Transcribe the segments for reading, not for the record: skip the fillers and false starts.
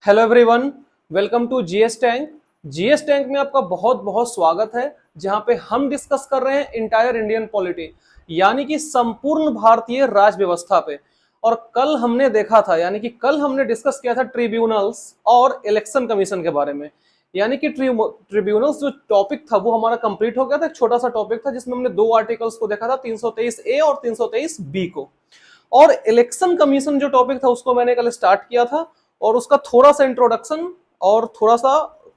Hello everyone, welcome to GS tank. GS tank में आपका बहुत बहुत स्वागत है, जहां पे हम डिस्कस कर रहे हैं इंटायर इंडियन पॉलिटी, यानी कि संपूर्ण भारतीय राज व्यवस्था पे। और कल हमने देखा था, यानी कि कल हमने डिस्कस किया था ट्रिब्यूनल्स और इलेक्शन कमीशन के बारे में। यानी कि ट्रिब्यूनल्स जो टॉपिक था वो हमारा कंप्लीट हो गया था। एक छोटा सा टॉपिक था जिसमें हमने दो आर्टिकल्स को देखा था, 323 ए और 323 बी को। और इलेक्शन कमीशन जो टॉपिक था उसको मैंने कल स्टार्ट किया था, और उसका थोड़ा सा इंट्रोडक्शन और थोड़ा सा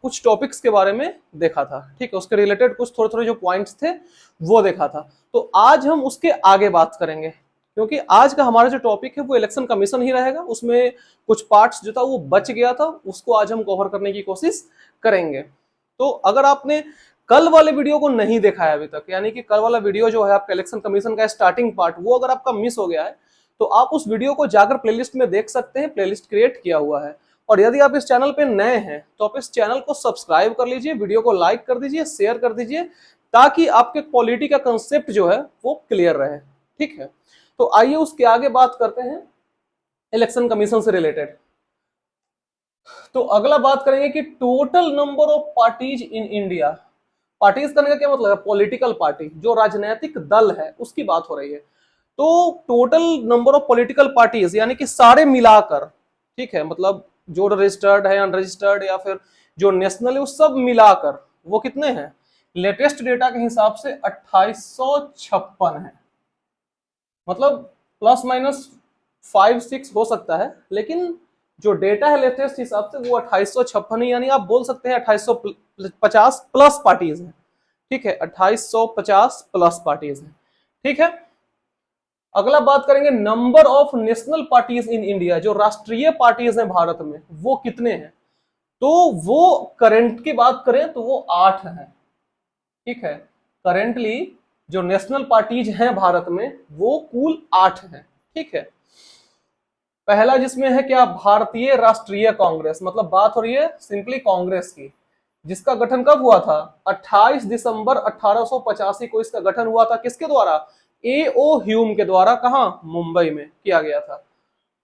कुछ टॉपिक्स के बारे में देखा था। ठीक है, उसके रिलेटेड कुछ थोड़े थोड़े जो पॉइंट्स थे वो देखा था। तो आज हम उसके आगे बात करेंगे, क्योंकि आज का हमारा जो टॉपिक है वो इलेक्शन कमीशन ही रहेगा। उसमें कुछ पार्ट्स जो था वो बच गया था, उसको आज हम कवर करने की कोशिश करेंगे। तो अगर आपने कल वाले वीडियो को नहीं देखा है अभी तक, यानी कि कल वाला वीडियो जो है आपका इलेक्शन कमीशन का स्टार्टिंग पार्ट, वो अगर आपका मिस हो गया है तो आप उस वीडियो को जाकर प्लेलिस्ट में देख सकते हैं। प्लेलिस्ट क्रिएट किया हुआ है। और यदि आप इस चैनल पे नए हैं तो आप इस चैनल को सब्सक्राइब कर लीजिए, वीडियो को लाइक कर दीजिए, शेयर कर दीजिए, ताकि आपके पॉलिटी का कंसेप्ट जो है वो क्लियर रहे। ठीक है, तो आइए उसके आगे बात करते हैं इलेक्शन कमीशन से रिलेटेड। तो अगला बात करेंगे कि total number of parties in India. Parties करने का क्या मतलब है? पॉलिटिकल पार्टी, जो राजनीतिक दल है उसकी बात हो रही है। तो total number of political parties यानी कि सारे मिलाकर, ठीक है, मतलब जो रजिस्टर्ड है, अनरजिस्टर्ड या फिर जो नेशनल है, वो सब मिलाकर वो कितने हैं? लेटेस्ट डेटा के हिसाब से 2856 है। मतलब प्लस माइनस 5-6 हो सकता है, लेकिन जो डेटा है लेटेस्ट हिसाब से वो 2856 है। यानी आप बोल सकते हैं 2850 प्लस पार्टीज है। ठीक है, 2850 प्लस पार्टीज है। ठीक है, अगला बात करेंगे number of national parties in India. जो राष्ट्रीय पार्टीज हैं भारत में वो कितने हैं? तो वो करंट की बात करें तो वो 8 हैं। ठीक है, करेंटली जो नेशनल पार्टीज हैं भारत में वो कुल 8 हैं। ठीक है, पहला जिसमें है क्या? भारतीय राष्ट्रीय कांग्रेस, मतलब बात हो रही है सिंपली कांग्रेस की, जिसका गठन कब हुआ था? 28 दिसंबर 1885 को इसका गठन हुआ था। किसके द्वारा? ए ओ ह्यूम के द्वारा। कहां? मुंबई में किया गया था।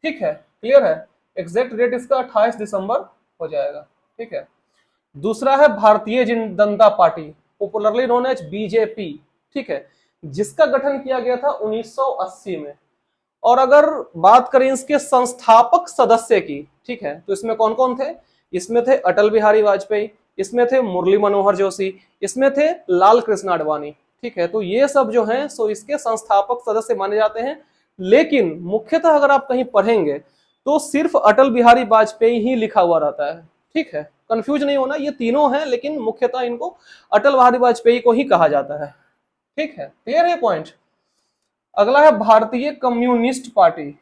ठीक है, क्लियर है। एग्जैक्ट डेट इसका 28 दिसंबर हो जाएगा। ठीक है, दूसरा है Bharatiya Janata Party, popularly known as BJP. ठीक है, जिसका गठन किया गया था 1980 में। और अगर बात करें इसके संस्थापक सदस्य की, ठीक है, तो इसमें कौन कौन थे? इसमें थे अटल बिहारी वाजपेयी, इसमें थे मुरली मनोहर जोशी, इसमें थे लाल कृष्ण आडवाणी। ठीक है, तो ये सब जो हैं सो इसके संस्थापक सदस्य माने जाते हैं। लेकिन मुख्यतः अगर आप कहीं पढ़ेंगे तो सिर्फ अटल बिहारी वाजपेयी ही लिखा हुआ रहता है। ठीक है, कंफ्यूज नहीं होना, ये तीनों हैं, लेकिन मुख्यतः इनको अटल बिहारी वाजपेयी को ही कहा जाता है। ठीक है, क्लियर है पॉइंट। अगला है भारतीय कम्युनिस्ट पार्टी,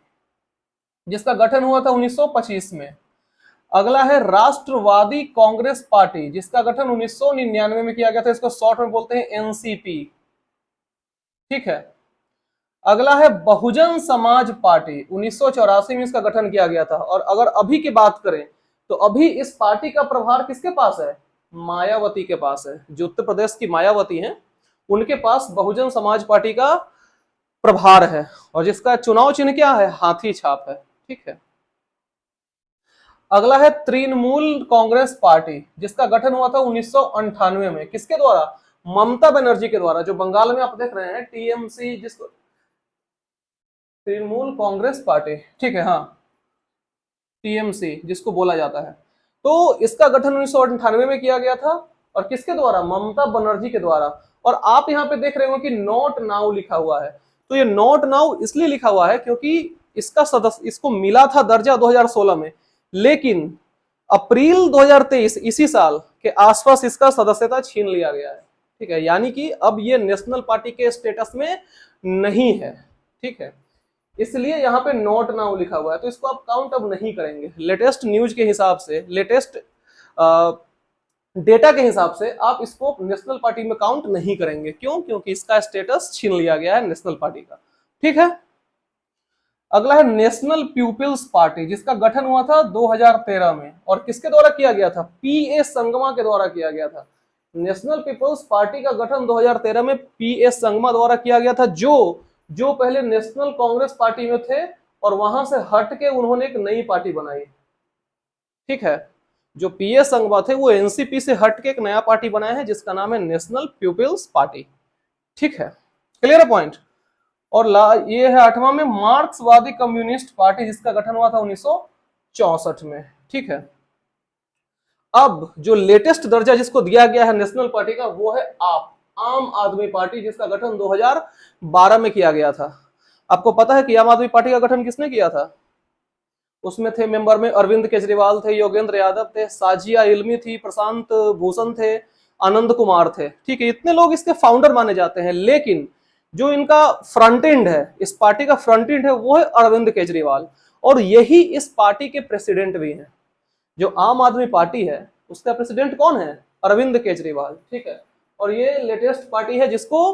जिसका गठन हुआ था 1925 में। अगला है राष्ट्रवादी कांग्रेस पार्टी, जिसका गठन 1999 में किया गया था। इसको शॉर्ट में बोलते हैं एनसीपी। ठीक है, अगला है बहुजन समाज पार्टी, 1984 में इसका गठन किया गया था। और अगर अभी की बात करें तो अभी इस पार्टी का प्रभार किसके पास है? मायावती के पास है। जो उत्तर प्रदेश की मायावती हैं उनके पास बहुजन समाज पार्टी का प्रभार है, और जिसका चुनाव चिन्ह क्या है? हाथी छाप है। ठीक है, अगला है तृणमूल कांग्रेस पार्टी, जिसका गठन हुआ था 1998 में। किसके द्वारा? ममता बनर्जी के द्वारा। जो बंगाल में आप देख रहे हैं टीएमसी, जिसको तृणमूल कांग्रेस पार्टी, ठीक है, हाँ, टीएमसी जिसको बोला जाता है। तो इसका गठन 1998 में किया गया था। और किसके द्वारा? ममता बनर्जी के द्वारा। और आप यहाँ पे देख रहे हो कि नॉट नाउ लिखा हुआ है। तो ये नॉट नाउ इसलिए लिखा हुआ है क्योंकि इसका सदस्य, इसको मिला था दर्जा 2016 में, लेकिन अप्रैल 2023 इसी साल के आसपास इसका सदस्यता छीन लिया गया है। ठीक है, यानी कि अब ये नेशनल पार्टी के स्टेटस में नहीं है। ठीक है, इसलिए यहाँ पे नॉट नाउ लिखा हुआ है, तो इसको आप काउंट अब नहीं करेंगे। लेटेस्ट न्यूज के हिसाब से, लेटेस्ट डेटा के हिसाब से आप इसको नेशनल पार्टी में काउंट नहीं करेंगे। क्यों? क्योंकि इसका स्टेटस छीन लिया गया है नेशनल पार्टी का। ठीक है, अगला है नेशनल पीपुल्स पार्टी, जिसका गठन हुआ था 2013 में। और किसके द्वारा किया गया था? पीए संगमा के द्वारा किया गया था। नेशनल पीपुल्स पार्टी का गठन 2013 में पीए संगमा द्वारा किया गया था, जो पहले नेशनल कांग्रेस पार्टी में थे, और वहां से हट के उन्होंने एक नई पार्टी बनाई। ठीक है। जो पीए संगमा थे वो एनसीपी से हट के एक नया पार्टी बनाया है जिसका नाम है नेशनल पीपल्स पार्टी। ठीक है, क्लियर है पॉइंट। और ये है 8वां में मार्क्सवादी कम्युनिस्ट पार्टी जिसका गठन हुआ था 1964 में। ठीक है। अब जो लेटेस्ट दर्जा जिसको दिया गया है नेशनल पार्टी का वो है आप, आम आदमी पार्टी, जिसका गठन 2012 में किया गया था। आपको पता है कि आम आदमी पार्टी का गठन किसने किया था? उसमें थे मेंबर में अरविंद केजरीवाल थे, योगेंद्र यादव थे, साजिया इल्मी थी, प्रशांत भूषण थे, आनंद कुमार थे। ठीक है, इतने लोग इसके फाउंडर माने जाते हैं। लेकिन जो इनका फ्रंट एंड है, इस पार्टी का फ्रंट एंड है, वो है अरविंद केजरीवाल, और यही इस पार्टी के प्रेसिडेंट भी हैं। जो आम आदमी पार्टी है उसका प्रेसिडेंट कौन है? अरविंद केजरीवाल। ठीक है। और ये लेटेस्ट पार्टी है जिसको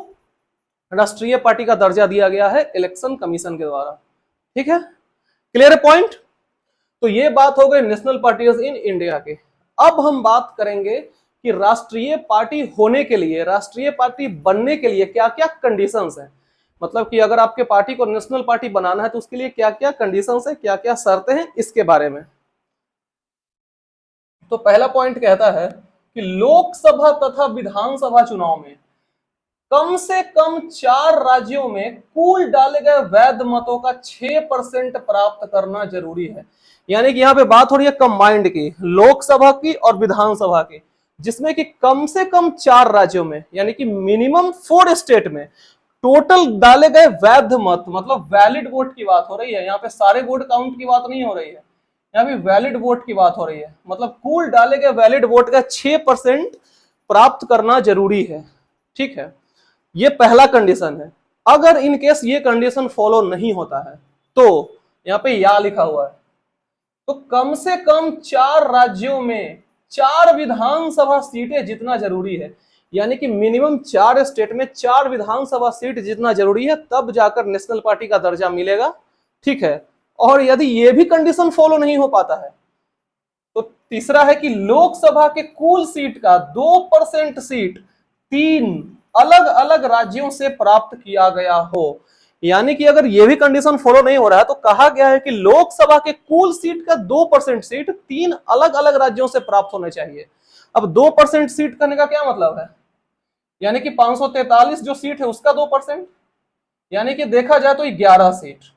राष्ट्रीय पार्टी का दर्जा दिया गया है इलेक्शन कमीशन के द्वारा। ठीक है, क्लियर है पॉइंट। तो ये बात हो गई नेशनल पार्टीज इन इंडिया के। अब हम बात करेंगे कि राष्ट्रीय पार्टी होने के लिए, राष्ट्रीय पार्टी बनने के लिए क्या क्या कंडीशंस हैं। मतलब कि अगर आपके पार्टी को नेशनल पार्टी बनाना है तो उसके लिए क्या क्या कंडीशंस है, क्या क्या शर्तें हैं, इसके बारे में। तो पहला पॉइंट कहता है कि लोकसभा तथा विधानसभा चुनाव में कम से कम 4 राज्यों में कुल डाले गए वैध मतों का 6% प्राप्त करना जरूरी है। यानी कि यहाँ पे बात हो रही है कंबाइंड की, लोकसभा की और विधानसभा की, जिसमें कि कम से कम 4 राज्यों में, यानी कि मिनिमम 4 स्टेट में टोटल डाले गए वैध मत, मतलब वैलिड वोट की बात हो रही है। यहाँ पे सारे वोट काउंट की बात नहीं हो रही है, यहाँ पे वैलिड वोट की बात हो रही है। मतलब कुल डाले गए वैलिड वोट का 6% प्राप्त करना जरूरी है। ठीक है, ये पहला कंडीशन है। अगर इन केस ये कंडीशन फॉलो नहीं होता है तो यहाँ पे या लिखा हुआ है, तो कम से कम 4 राज्यों में 4 विधानसभा सीटें जीतना जरूरी है। यानी कि मिनिमम 4 स्टेट में 4 विधानसभा सीट जीतना जरूरी है, तब जाकर नेशनल पार्टी का दर्जा मिलेगा। ठीक है। और यदि ये भी कंडीशन फॉलो नहीं हो पाता है तो तीसरा है कि लोकसभा के कुल सीट का 2% सीट 3 अलग अलग राज्यों से प्राप्त किया गया हो। यानी कि अगर यह भी कंडीशन फॉलो नहीं हो रहा है तो कहा गया है कि लोकसभा के कुल सीट का 2% सीट 3 अलग अलग राज्यों से प्राप्त होने चाहिए। अब 2% सीट करने का क्या मतलब है? यानी कि 543 जो सीट है उसका 2%, यानी कि देखा जाए तो 11 सीट।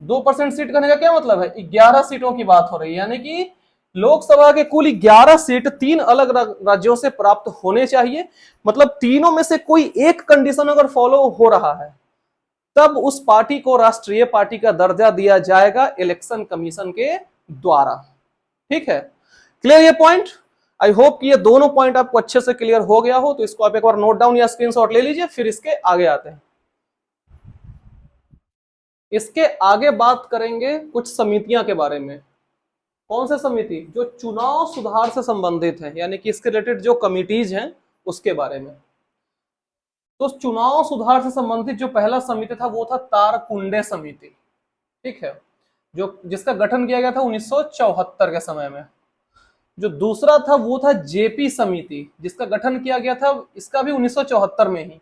2% सीट करने का क्या मतलब है? 11 सीटों की बात हो रही है। यानी कि लोकसभा के कुल 11 सीट 3 अलग राज्यों से प्राप्त होने चाहिए। मतलब तीनों में से कोई एक कंडीशन अगर फॉलो हो रहा है तब उस पार्टी को राष्ट्रीय पार्टी का दर्जा दिया जाएगा इलेक्शन कमीशन के द्वारा। ठीक है, क्लियर ये पॉइंट? आई होप कि ये दोनों पॉइंट आपको अच्छे से क्लियर हो गया हो। तो इसको आप एक बार नोट डाउन या स्क्रीनशॉट ले लीजिए, फिर इसके आगे आते हैं। इसके आगे बात करेंगे कुछ समितियां के बारे में। कौन से समिति? जो चुनाव सुधार से संबंधित है, यानी कि इसके रिलेटेड जो कमिटीज हैं उसके बारे में। तो चुनाव सुधार से संबंधित जो पहला समिति था वो था तारकुंडे समिति। ठीक है, जो जिसका गठन किया गया था 1974 के समय में। जो दूसरा था वो था जेपी समिति, जिसका गठन किया गया था, इसका भी 1974 में ही।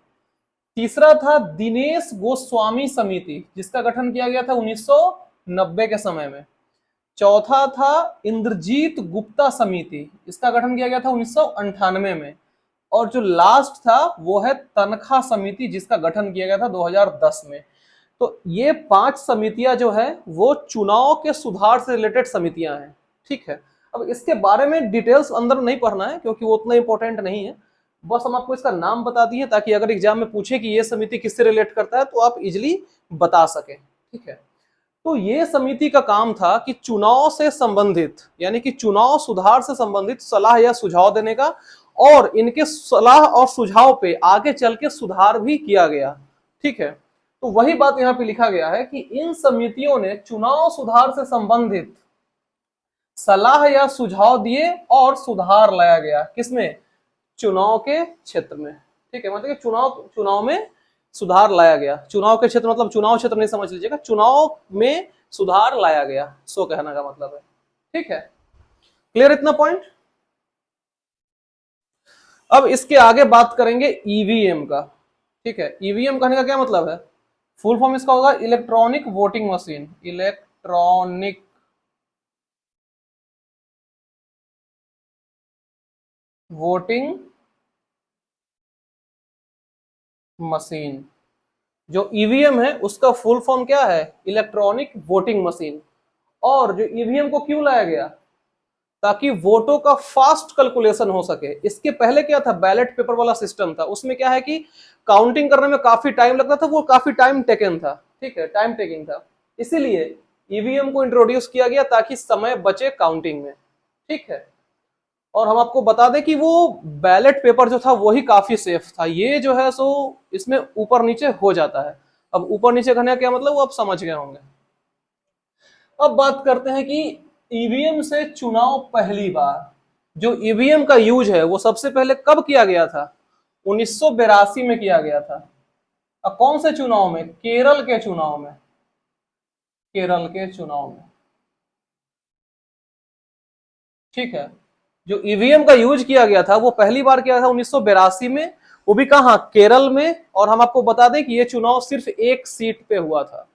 तीसरा था दिनेश गोस्वामी समिति, जिसका गठन किया गया था 1990 के समय में। चौथा था इंद्रजीत गुप्ता समिति, इसका गठन किया गया था 1998 में। और जो लास्ट था वो है तनखा समिति, जिसका गठन किया गया था 2010 में। तो ये 5 समितियां जो है वो चुनाव के सुधार से रिलेटेड समितियां हैं। ठीक है, अब इसके बारे में डिटेल्स अंदर नहीं पढ़ना है क्योंकि वो उतना इंपॉर्टेंट नहीं है। बस हम आपको इसका नाम बता दिए ताकि अगर एग्जाम में पूछे कि ये समिति किससे रिलेट करता है तो आप इजिली बता सके। ठीक है, तो ये समिति का काम था कि चुनाव से संबंधित, यानी कि चुनाव सुधार से संबंधित सलाह या सुझाव देने का, और इनके सलाह और सुझाव पे आगे चल के सुधार भी किया गया। ठीक है, तो वही बात यहाँ पे लिखा गया है कि इन समितियों ने चुनाव सुधार से संबंधित सलाह या सुझाव दिए और सुधार लाया गया। किसमें? चुनाव के क्षेत्र में। ठीक है, मतलब कि चुनाव में सुधार लाया गया। चुनाव के क्षेत्र मतलब चुनाव क्षेत्र नहीं समझ लीजिएगा, चुनाव में सुधार लाया गया, सो कहना का मतलब है। ठीक है, क्लियर इतना पॉइंट? अब इसके आगे बात करेंगे ईवीएम का। ठीक है, ईवीएम कहने का क्या मतलब है? फुल फॉर्म इसका होगा electronic voting machine. Electronic voting machine. जो ईवीएम है उसका फुल फॉर्म क्या है? Electronic voting machine. और जो ईवीएम को क्यों लाया गया? ताकि वोटों का फास्ट कैलकुलेशन हो सके। इसके पहले क्या था? बैलेट पेपर वाला सिस्टम था। उसमें क्या है कि काउंटिंग करने में काफी टाइम लगता था, वो काफी टाइम टेकन था। ठीक है, टाइम टेकिंग था। इसीलिए ईवीएम को इंट्रोड्यूस किया गया ताकि समय बचे काउंटिंग में। ठीक है। और हम आपको बता दें कि वो बैलेट पेपर जो था वही काफी सेफ था। ये जो है सो इसमें ऊपर नीचे हो जाता है। अब ऊपर नीचे करने का क्या मतलब वो आप समझ गए होंगे। अब बात करते हैं कि ईवीएम से चुनाव पहली बार, जो ईवीएम का यूज है वो सबसे पहले कब किया गया था? 1982 में किया गया था। अब कौन से चुनाव में? केरल के चुनाव में। केरल के चुनाव में। ठीक है। जो ईवीएम का यूज किया गया था वो पहली बार किया था 1982 में। वो भी कहां? केरल में। और हम आपको बता दें कि ये चुनाव सिर्फ एक सीट पे हुआ था।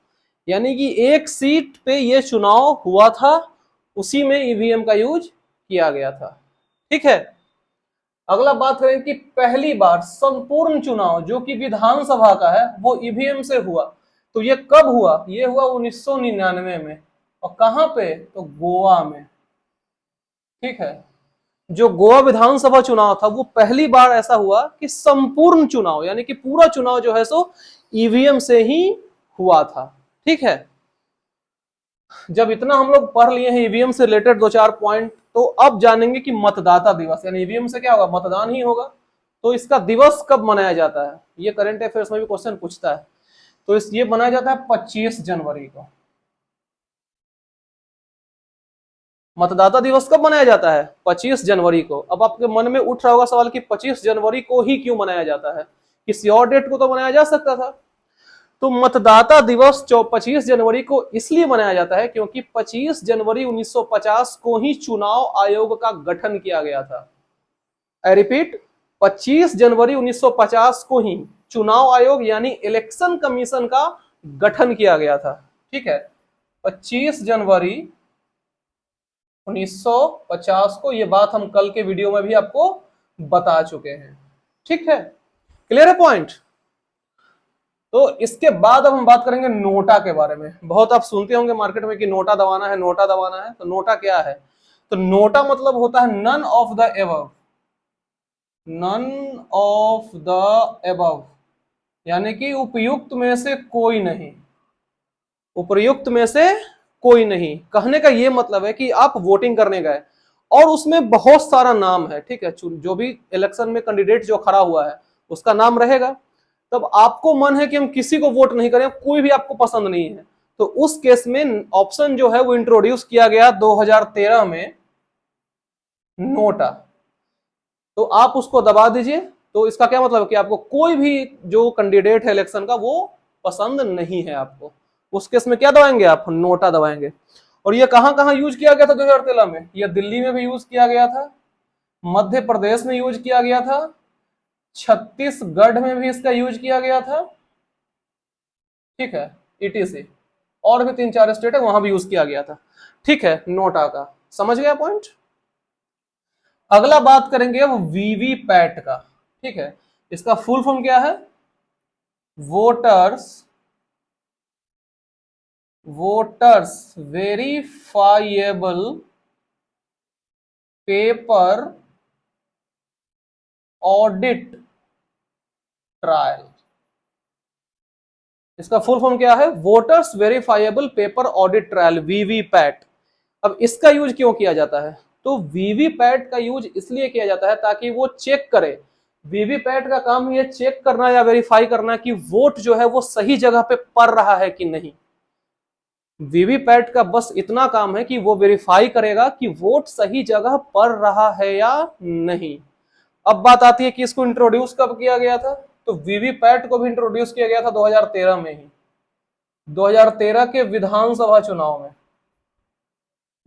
यानी कि एक सीट पे ये चुनाव हुआ था, उसी में ईवीएम का यूज किया गया था। ठीक है। अगला बात करें कि पहली बार संपूर्ण चुनाव जो कि विधानसभा का है वो ईवीएम से हुआ। तो ये कब हुआ? ये हुआ 1999 में। और कहां पे? तो गोवा में। ठीक है। जो गोवा विधानसभा चुनाव था वो पहली बार ऐसा हुआ कि संपूर्ण चुनाव यानी कि पूरा चुनाव जो है सो ईवीएम से ही हुआ था। ठीक है। जब इतना हम लोग पढ़ लिए हैं ईवीएम से रिलेटेड दो चार पॉइंट, तो अब जानेंगे कि मतदाता दिवस यानी ईवीएम से क्या होगा? मतदान ही होगा। तो इसका दिवस कब मनाया जाता है? ये करंट अफेयर्स में भी क्वेश्चन पूछता है। तो ये मनाया जाता है 25 जनवरी को। मतदाता दिवस कब मनाया जाता है? 25 जनवरी को। अब आपके मन में उठ रहा होगा सवाल कि 25 जनवरी को ही क्यों मनाया जाता है? किसी और डेट को तो मनाया जा सकता था। तो मतदाता दिवस 25 जनवरी को इसलिए मनाया जाता है क्योंकि 25 जनवरी 1950 को ही चुनाव आयोग का गठन किया गया था। आई रिपीट, 25 जनवरी 1950 को ही चुनाव आयोग यानी इलेक्शन कमीशन का गठन किया गया था। ठीक है। 25 जनवरी 1950 को। ये बात हम कल के वीडियो में भी आपको बता चुके हैं। ठीक है, क्लियर है पॉइंट? तो इसके बाद अब हम बात करेंगे नोटा के बारे में। बहुत आप सुनते होंगे मार्केट में कि नोटा दबाना है, नोटा दबाना है। तो नोटा क्या है? तो नोटा मतलब होता है none of the above. None of the above यानी कि उपयुक्त में से कोई नहीं। उपयुक्त में से कोई नहीं कहने का ये मतलब है कि आप वोटिंग करने गए और उसमें बहुत सारा नाम है। ठीक है। जो भी इलेक्शन में कैंडिडेट जो खड़ा हुआ है उसका नाम रहेगा। तब आपको मन है कि हम किसी को वोट नहीं करें, कोई भी आपको पसंद नहीं है, तो उस केस में ऑप्शन जो है वो इंट्रोड्यूस किया गया 2013 में, नोटा। तो आप उसको दबा दीजिए। तो इसका क्या मतलब है कि आपको कोई भी जो कैंडिडेट है इलेक्शन का वो पसंद नहीं है आपको, उस केस में क्या दबाएंगे आप? नोटा दबाएंगे। और ये कहां कहां यूज किया गया था 2013 में? ये दिल्ली में भी यूज किया गया था, मध्य प्रदेश में यूज किया गया था, छत्तीसगढ़ में भी इसका यूज किया गया था। ठीक है, ईटीसी। और भी तीन चार स्टेट है वहां भी यूज किया गया था। ठीक है, नोटा का समझ गया पॉइंट। अगला बात करेंगे अब वीवीपैट का। ठीक है। इसका फुल फॉर्म क्या है? Voters voters verifiable paper audit trial. इसका फुल फॉर्म क्या है? Voters verifiable paper audit trial, VVPAT. अब इसका यूज क्यों किया जाता है? तो वीवीपैट का यूज इसलिए किया जाता है ताकि वो चेक करे। वीवीपैट का काम ये चेक करना या वेरीफाई करना कि वोट जो है वो सही जगह पे पड़ रहा है कि नहीं। वीवीपैट का बस इतना काम है कि वो वेरीफाई करेगा कि वोट सही जगह पड़ रहा है या नहीं। अब बात आती है कि इसको इंट्रोड्यूस कब किया गया था? तो वीवीपैट को भी इंट्रोड्यूस किया गया था 2013 में ही, 2013 के विधानसभा चुनाव में।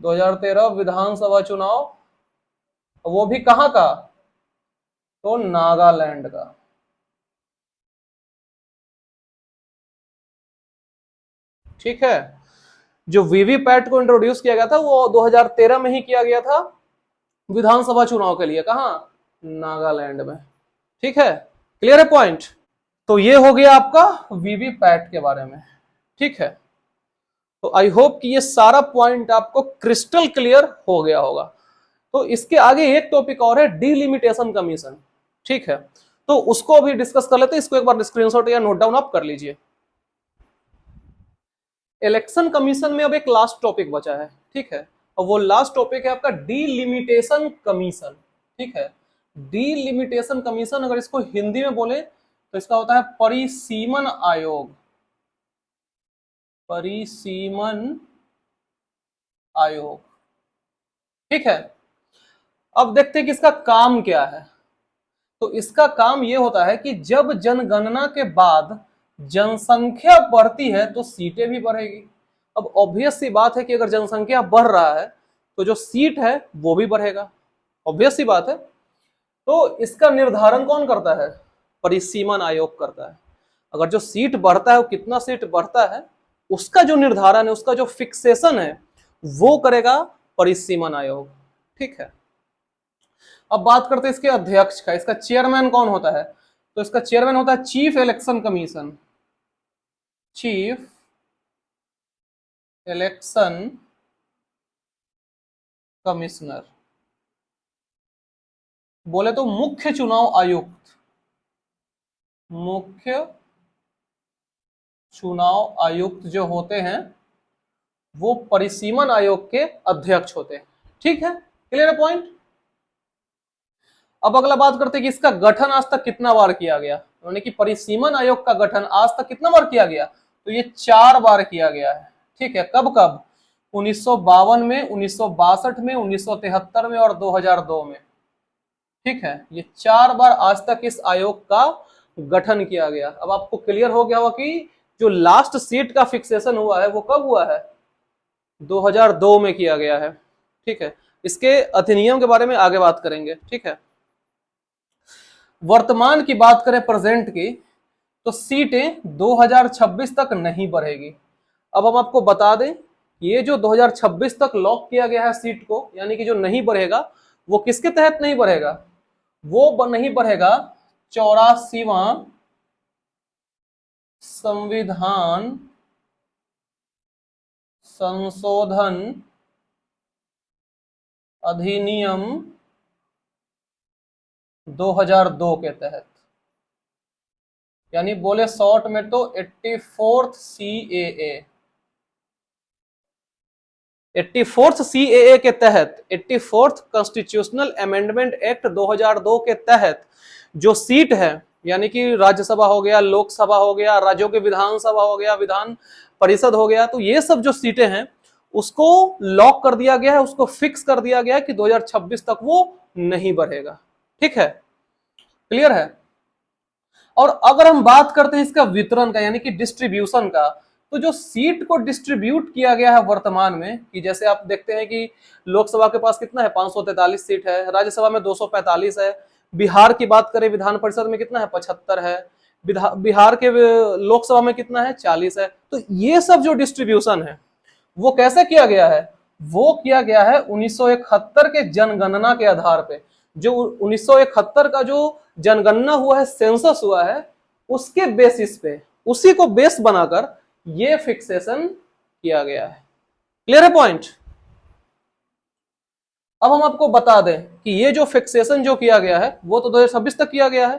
2013 विधानसभा चुनाव, वो भी कहां का? तो नागालैंड का। ठीक है। जो वीवीपैट को इंट्रोड्यूस किया गया था वो 2013 में ही किया गया था विधानसभा चुनाव के लिए। कहां? नागालैंड में। ठीक है, क्लियर है पॉइंट। तो ये हो गया आपका वीवीपैट के बारे में। ठीक है, तो आई होप कि ये सारा पॉइंट आपको क्रिस्टल क्लियर हो गया होगा। तो इसके आगे एक टॉपिक और है, डिलिमिटेशन कमीशन। ठीक है, तो उसको अभी डिस्कस कर लेते हैं। इसको एक बार स्क्रीनशॉट या नोट डाउन आप कर लीजिए। इलेक्शन कमीशन में अब एक लास्ट टॉपिक बचा है। ठीक है, और वो लास्ट टॉपिक है आपका डिलिमिटेशन कमीशन। ठीक है, डिलिमिटेशन कमीशन अगर इसको हिंदी में बोले तो इसका होता है परिसीमन आयोग। परिसीमन आयोग। ठीक है, अब देखते हैं कि इसका काम क्या है। तो इसका काम यह होता है कि जब जनगणना के बाद जनसंख्या बढ़ती है तो सीटें भी बढ़ेगी। अब ऑब्वियस सी बात है कि अगर जनसंख्या बढ़ रहा है तो जो सीट है वो भी बढ़ेगा, ऑब्वियस सी बात है। तो इसका निर्धारण कौन करता है? परिसीमन आयोग करता है। अगर जो सीट बढ़ता है वो कितना सीट बढ़ता है उसका जो निर्धारण है, उसका जो फिक्सेशन है वो करेगा परिसीमन आयोग। ठीक है, अब बात करते हैं इसके अध्यक्ष का। इसका चेयरमैन कौन होता है? तो इसका चेयरमैन होता है chief election commission. Chief election commissioner, बोले तो मुख्य चुनाव आयुक्त। मुख्य चुनाव आयुक्त जो होते हैं वो परिसीमन आयोग के अध्यक्ष होते हैं। ठीक है, क्लियर है पॉइंट। अब अगला बात करते हैं कि इसका गठन आज तक कितना बार किया गया, यानी कि परिसीमन आयोग का गठन आज तक कितना बार किया गया? तो ये 4 बार किया गया है। ठीक है, कब कब? 1952 में, 1962 में, 1973 में और 2002 में। ठीक है, ये 4 बार आज तक इस आयोग का गठन किया गया। अब आपको क्लियर हो गया होगा कि जो लास्ट सीट का फिक्सेशन हुआ है वो कब हुआ है? 2002 में किया गया है। ठीक है, इसके अधिनियम के बारे में आगे बात करेंगे। ठीक है, वर्तमान की बात करें, प्रेजेंट की, तो सीटें 2026 तक नहीं बढ़ेगी। अब हम आपको बता दें, ये जो 2026 तक लॉक किया गया है सीट को, यानी कि जो नहीं बढ़ेगा वो किसके तहत नहीं बढ़ेगा? वो नहीं बढ़ेगा 84वां संविधान संशोधन अधिनियम 2002 के तहत, यानी बोले शॉर्ट में तो 84th CAA। 84th CAA के तहत, 84th कॉन्स्टिट्यूशनल अमेंडमेंट एक्ट 2002 के तहत जो सीट है, यानी कि राज्यसभा हो गया, लोकसभा हो गया, राज्यों के विधानसभा हो गया, विधान परिषद हो गया, तो ये सब जो सीटें हैं उसको लॉक कर दिया गया है, उसको फिक्स कर दिया गया है कि 2026 तक वो नहीं बढ़ेगा। ठीक है, क्लियर है। और अगर हम बात करते हैं इसका वितरण का, यानी कि डिस्ट्रीब्यूशन का, तो जो सीट को डिस्ट्रीब्यूट किया गया है वर्तमान में, कि जैसे आप देखते हैं कि लोकसभा के पास कितना है? 543 सीट है, राज्यसभा में 245 है, बिहार की बात करें विधान परिषद में कितना है? 75 है, बिहार के लोकसभा में कितना है? 40 है। तो ये सब जो डिस्ट्रीब्यूशन है वो कैसे किया गया है? वो किया गया है 1971 के जनगणना के आधार पे। जो 1971 का जो जनगणना हुआ है, सेंसस हुआ है, उसके बेसिस पे, उसी को बेस बनाकर ये फिक्सेशन किया गया है। क्लियर है पॉइंट। अब हम आपको बता दें कि ये जो फिक्सेशन जो किया गया है वो तो 2026 तक किया गया है,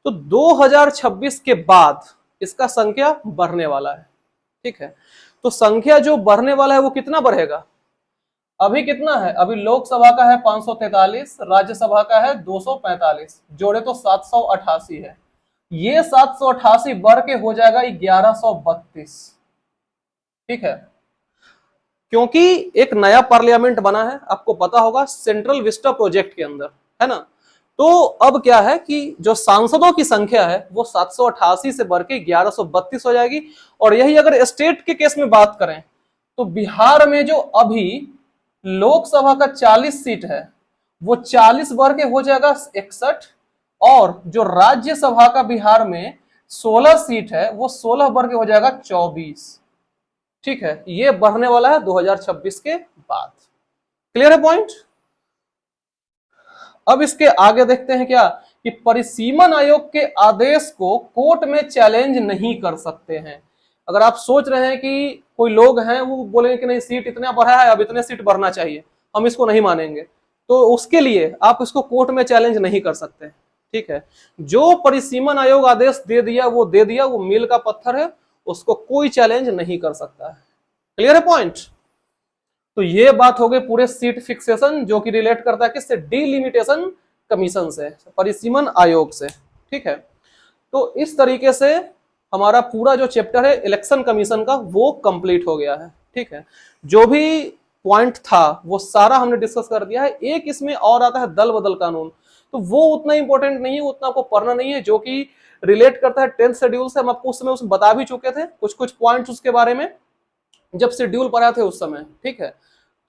तो 2026 के बाद इसका संख्या बढ़ने वाला है। ठीक है, तो संख्या जो बढ़ने वाला है वो कितना बढ़ेगा? अभी कितना है? अभी लोकसभा का है 543, राज्यसभा का है 245, जोड़े तो 788 है। ये 788 बढ़ के हो जाएगा 1132। ठीक है, क्योंकि एक नया पार्लियामेंट बना है, आपको पता होगा, सेंट्रल विस्टा प्रोजेक्ट के अंदर, है ना। तो अब क्या है कि जो सांसदों की संख्या है वो 788 से बढ़ के 1132 हो जाएगी। और यही अगर स्टेट के केस में बात करें तो बिहार में जो अभी लोकसभा का 40 सीट है वो 40 बढ़ के हो जाएगा 61, और जो राज्यसभा का बिहार में 16 सीट है वो 16 बढ़ के हो जाएगा 24। ठीक है, ये बढ़ने वाला है 2026 के बाद। क्लियर है पॉइंट। अब इसके आगे देखते हैं क्या कि परिसीमन आयोग के आदेश को कोर्ट में चैलेंज नहीं कर सकते हैं। अगर आप सोच रहे हैं कि कोई लोग हैं वो बोलेंगे कि नहीं सीट इतना बढ़ा है अब इतने सीट बढ़ना चाहिए, हम इसको नहीं मानेंगे, तो उसके लिए आप इसको कोर्ट में चैलेंज नहीं कर सकते। ठीक है, जो परिसीमन आयोग आदेश दे दिया वो दे दिया, वो मील का पत्थर है, उसको कोई चैलेंज नहीं कर सकता है। क्लियर है पॉइंट? तो ये बात हो गई पूरे सीट फिक्सेशन, जो कि रिलेट करता है किससे? डिलिमिटेशन कमीशन से, परिसीमन आयोग से। ठीक है, तो इस तरीके से हमारा पूरा जो चैप्टर है इलेक्शन कमीशन का वो कंप्लीट हो गया है। ठीक है, जो भी पॉइंट था वो सारा हमने डिस्कस कर दिया है। एक इसमें और आता है दल बदल कानून, तो वो उतना इंपॉर्टेंट नहीं है, उतना आपको पढ़ना नहीं है, जो कि रिलेट करता है 10th शेड्यूल से। हम आपको उस समय उसमें बता भी चुके थे कुछ कुछ पॉइंट्स उसके बारे में जब शेड्यूल पढ़ा थे उस समय। ठीक है,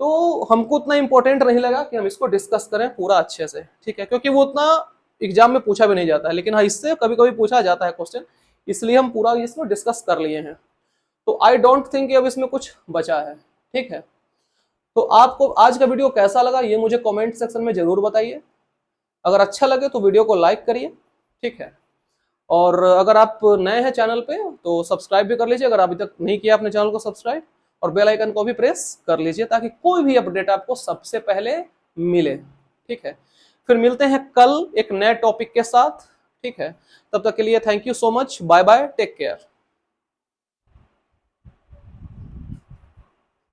तो हमको उतना इंपॉर्टेंट नहीं लगा कि हम इसको डिस्कस करें पूरा अच्छे से। ठीक है, क्योंकि वो उतना एग्जाम में पूछा भी नहीं जाता है, लेकिन हाँ इससे कभी कभी पूछा जाता है क्वेश्चन, इसलिए हम पूरा इसमें डिस्कस कर लिए हैं। तो आई डोंट थिंक अब इसमें कुछ बचा है। ठीक है, तो आपको आज का वीडियो कैसा लगा ये मुझे कमेंट सेक्शन में जरूर बताइए। अगर अच्छा लगे तो वीडियो को लाइक करिए। ठीक है, और अगर आप नए हैं चैनल पे तो सब्सक्राइब भी कर लीजिए, अगर अभी तक नहीं किया अपने चैनल को सब्सक्राइब, और बेल आइकन को भी प्रेस कर लीजिए ताकि कोई भी अपडेट आपको सबसे पहले मिले। ठीक है, फिर मिलते हैं कल एक नए टॉपिक के साथ। ठीक है, तब तक के लिए thank you so much, bye bye, take care.